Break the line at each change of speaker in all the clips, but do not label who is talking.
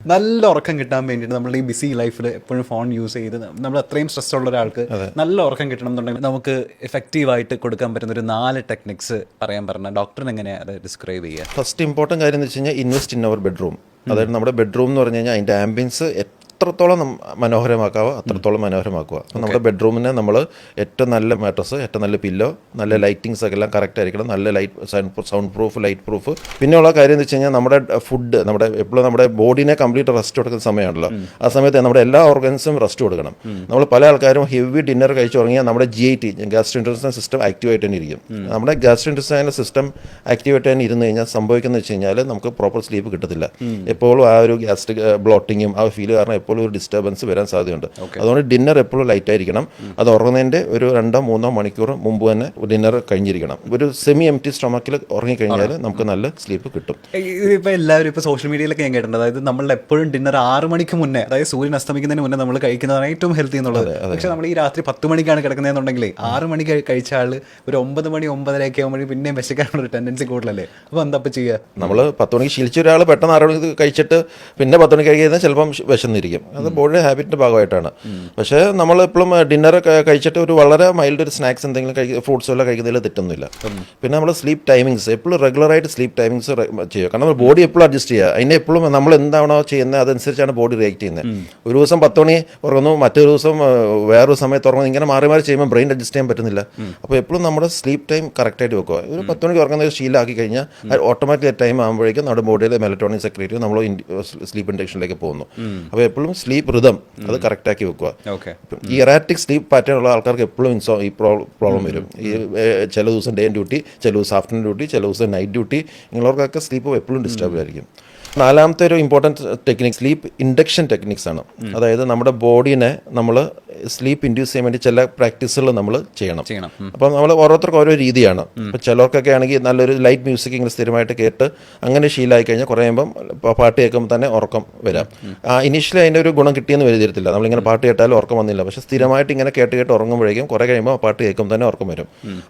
നല്ല ഉറക്കം കിട്ടാൻ വേണ്ടിയിട്ട് നമ്മൾ ഈ ബിസി ലൈഫിൽ എപ്പോഴും ഫോൺ യൂസ് ചെയ്ത് നമ്മൾ അത്രയും സ്ട്രെസ് ഉള്ള ഒരാൾക്ക് നല്ല ഉറക്കം കിട്ടണം എന്നുണ്ടെങ്കിൽ നമുക്ക് എഫക്റ്റീവായിട്ട് കൊടുക്കാൻ പറ്റുന്ന ഒരു 4 ടെക്നിക്സ് പറയാൻ പറഞ്ഞാൽ ഡോക്ടറിന് എങ്ങനെയാണ് അത് ഡിസ്ക്രൈബ് ചെയ്യുക?
ഫസ്റ്റ് ഇമ്പോർട്ടൻറ്റ് കാര്യം എന്ന് വെച്ച് കഴിഞ്ഞാൽ ഇൻവെസ്റ്റ് ഇൻ അവർ ബെഡ്റൂം. അതായത് നമ്മുടെ ബെഡ്റൂം എന്ന് പറഞ്ഞു കഴിഞ്ഞാൽ അതിൻ്റെ ആംബിയൻസ് എത്രത്തോളം മനോഹരമാക്കാവോ അത്രത്തോളം മനോഹരമാക്കുക. അപ്പോൾ നമ്മുടെ ബെഡ്റൂമിനെ നമ്മൾ ഏറ്റവും നല്ല മാട്രസ്, ഏറ്റവും നല്ല പില്ലോ, നല്ല ലൈറ്റിങ്സ് ഒക്കെ എല്ലാം കറക്റ്റ് ആയിരിക്കണം, നല്ല സൗണ്ട് പ്രൂഫ്, ലൈറ്റ് പ്രൂഫ്. പിന്നെയുള്ള കാര്യം എന്ന് വെച്ച് കഴിഞ്ഞാൽ നമ്മുടെ ഫുഡ്, നമ്മുടെ എപ്പോഴും നമ്മുടെ ബോഡീനെ കംപ്ലീറ്റ് റെസ്റ്റ് കൊടുക്കുന്ന സമയമാണല്ലോ. ആ സമയത്ത് നമ്മുടെ എല്ലാ ഓർഗൻസും റെസ്റ്റ് കൊടുക്കണം. നമ്മൾ പല ആൾക്കാരും ഹെവി ഡിന്നർ കഴിച്ചു തുടങ്ങിയാൽ നമ്മുടെ GIT, ഗ്യാസ്ട്രോഇൻറ്റസ്റ്റൈനൽ സിസ്റ്റം ആക്റ്റീവായിട്ട് തന്നെ ഇരിക്കും. നമ്മുടെ ഗ്യാസ്ട്രോഇൻറ്റസ്റ്റൈനൽ സിസ്റ്റം ആക്റ്റീവായിട്ട് തന്നെ ഇരുന്ന് കഴിഞ്ഞാൽ സംഭവിക്കുന്നത് വെച്ച് കഴിഞ്ഞാൽ നമുക്ക് പ്രോപ്പർ സ്ലീപ്പ് കിട്ടത്തില്ല. എപ്പോഴും ആ ഒരു ഗ്യാസ്ട്രിക് ബ്ലോട്ടിങ്ങും ആ ഫീൽ കാരണം എപ്പോഴും ഒരു ഡിസ്റ്റർബൻസ് വരാൻ സാധ്യതയുണ്ട്. അതുകൊണ്ട് ഡിന്നർ എപ്പോഴും ലൈറ്റ് ആയിരിക്കണം. അത് ഉറങ്ങുന്നതിൻ്റെ ഒരു 2-3 മണിക്കൂർ മുമ്പ് തന്നെ ഡിന്നർ കഴിഞ്ഞിരിക്കണം. ഒരു സെമി എംപ്റ്റി സ്റ്റൊമക്കിൽ ഉറങ്ങിക്കഴിഞ്ഞാൽ നമുക്ക് നല്ല സ്ലീപ്പ് കിട്ടും.
ഇപ്പോൾ എല്ലാവരും ഇപ്പോൾ സോഷ്യൽ മീഡിയയിലൊക്കെ ഞാൻ കേട്ടിട്ടുണ്ട്, അതായത് നമ്മൾ എപ്പോഴും ഡിന്നർ 6 മണിക്ക് മുന്നേ, അതായത് സൂര്യൻ അസ്തമിക്കുന്നതിന് മുന്നേ നമ്മൾ കഴിക്കുന്നതാണ് ഏറ്റവും ഹെൽത്തി എന്നുള്ളത്. പക്ഷേ നമ്മൾ ഈ രാത്രി 10 മണിക്കാണ് കിടക്കുന്നതെന്നുണ്ടെങ്കിൽ 6 മണിക്ക് കഴിച്ച ആൾ ഒരു 9 മണി 9:30 ആകുമ്പോൾ പിന്നെയും വിശക്കാനുള്ള ഒരു ടെൻഡൻസി കൂടുതലല്ലേ? അപ്പോൾ എന്താ ഇപ്പോൾ ചെയ്യുക?
നമ്മൾ 10 മണിക്ക് ശീലിച്ച ഒരാൾ പെട്ടെന്ന് 6 മണിക്ക് കഴിച്ചിട്ട് പിന്നെ 10 മണിക്ക് കഴിക്കുന്നത് ചിലപ്പം വിശന്നിരിക്കും. അത് ബോഡിയുടെ ഹാബിറ്റിൻ്റെ ഭാഗമായിട്ടാണ്. പക്ഷേ നമ്മളെപ്പോഴും ഡിന്നർ കഴിച്ചിട്ട് ഒരു വളരെ മൈൽഡ് ഒരു സ്നാക്സ് എന്തെങ്കിലും ഫ്രൂട്ട്സ് എല്ലാം കഴിക്കുന്നതിൽ തെറ്റൊന്നുമില്ല. പിന്നെ നമ്മൾ സ്ലീപ്പ് ടൈമിങ്സ് എപ്പോഴും റെഗുലറായിട്ട് സ്ലീപ്പ് ടൈമിങ്സ് ചെയ്യുക. കാരണം നമ്മൾ ബോഡി എപ്പോഴും അഡ്ജസ്റ്റ് ചെയ്യുക. അതിനെ എപ്പോഴും നമ്മൾ എന്താണോ ചെയ്യുന്നത് അതനുസരിച്ചാണ് ബോഡി റിയാക്ട് ചെയ്യുന്നത്. ഒരു ദിവസം 10 മണി ഉറങ്ങുന്നു, മറ്റൊരു ദിവസം വേറൊരു സമയത്ത് ഉറങ്ങുന്നു, ഇങ്ങനെ മാറി മാറി ചെയ്യുമ്പോൾ ബ്രെയിൻ അഡ്ജസ്റ്റ് ചെയ്യാൻ പറ്റുന്നില്ല. അപ്പോൾ എപ്പോഴും നമ്മുടെ സ്ലീപ്പ് ടൈം കറക്റ്റായിട്ട് വെക്കുക. ഒരു 10 മണിക്ക് ഉറങ്ങുന്ന ഒരു ശീലമാക്കി കഴിഞ്ഞാൽ ഓട്ടോമാറ്റിക് ടൈം ആകുമ്പോഴേക്കും നമ്മുടെ ബോഡിയിലെ മെലറ്റോണിൻ സെക്രേറ്റ് നമ്മൾ സ്ലീപ്പ് ഇൻഡക്ഷനിലേക്ക് പോകുന്നു. അപ്പോൾ എപ്പോഴും സ്ലീപ്പ് റിതം അത് കറക്റ്റാക്കി വെക്കുക. ഈ എറാറ്റിക് സ്ലീപ്പ് പാറ്റേൺ ഉള്ള ആൾക്കാർക്ക് എപ്പോഴും ഈ പ്രോബ്ലം വരും. ഈ ചില ദിവസം ഡേ ഡ്യൂട്ടി, ചില ദിവസം ആഫ്റ്റർനൂൺ ഡ്യൂട്ടി, ചില ദിവസം നൈറ്റ് ഡ്യൂട്ടി, ഇങ്ങനെയുള്ളവർക്കൊക്കെ സ്ലീപ്പ് എപ്പോഴും ഡിസ്റ്റർബ് ആയിരിക്കും. 4ാമത്തെ ഒരു important technique sleep induction techniques ആണ്. അതായത് നമ്മുടെ ബോഡീനെ നമ്മൾ സ്ലീപ്പ് ഇൻഡ്യൂസ് ചെയ്യാൻ വേണ്ടി ചില പ്രാക്ടീസുകൾ നമ്മൾ ചെയ്യണം. അപ്പോൾ നമ്മൾ ഓരോരുത്തർക്കും ഓരോ രീതിയാണ്. ഇപ്പോൾ ചിലർക്കൊക്കെ ആണെങ്കിൽ നല്ലൊരു ലൈറ്റ് മ്യൂസിക് ഇങ്ങനെ സ്ഥിരമായിട്ട് കേട്ട് അങ്ങനെ ശീലമായി കഴിഞ്ഞാൽ കുറയുമ്പം പാട്ട് കേൾക്കുമ്പോൾ തന്നെ ഉറക്കം വരാം. ഇനീഷ്യലി അതിൻ്റെ ഒരു ഗുണം കിട്ടിയെന്ന് വരില്ല. നമ്മളിങ്ങനെ പാട്ട് കേട്ടാലും ഉറക്കം വന്നില്ല. പക്ഷേ സ്ഥിരമായിട്ട് ഇങ്ങനെ കേട്ട് ഉറങ്ങുമ്പോഴേക്കും കുറേ കഴിയുമ്പോൾ പാട്ട് കേൾക്കുമ്പോൾ തന്നെ ഉറക്കം വരും.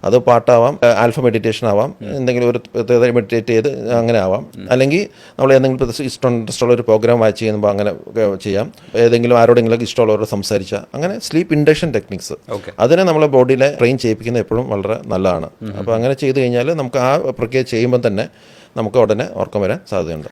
അത് പാട്ടാവാം, ആൽഫ മെഡിറ്റേഷൻ ആവാം, എന്തെങ്കിലും ഒരു മെഡിറ്റേറ്റ് ചെയ്ത് അങ്ങനെ ആവാം, അല്ലെങ്കിൽ നമ്മൾ എന്തെങ്കിലും ഇഷ്ടമുള്ള ഒരു പ്രോഗ്രാം വാച്ച് ചെയ്യുമ്പോൾ അങ്ങനെ ചെയ്യാം. ഏതെങ്കിലും ആരോടെങ്കിലും ഇഷ്ടമുള്ളവരോട് സംസാരിച്ചാൽ അങ്ങനെ സ്ലീപ്പ് ഇൻഡക്ഷൻ ടെക്നിക്സ് അതിനെ നമ്മളെ ബോഡിയിലെ ട്രെയിൻ ചെയ്യിപ്പിക്കുന്നത് എപ്പോഴും വളരെ നല്ലതാണ്. അപ്പോൾ അങ്ങനെ ചെയ്ത് കഴിഞ്ഞാൽ നമുക്ക് ആ പ്രക്രിയ ചെയ്യുമ്പോൾ തന്നെ നമുക്ക് ഉടനെ ഉറക്കം വരാൻ സാധ്യതയുണ്ട്.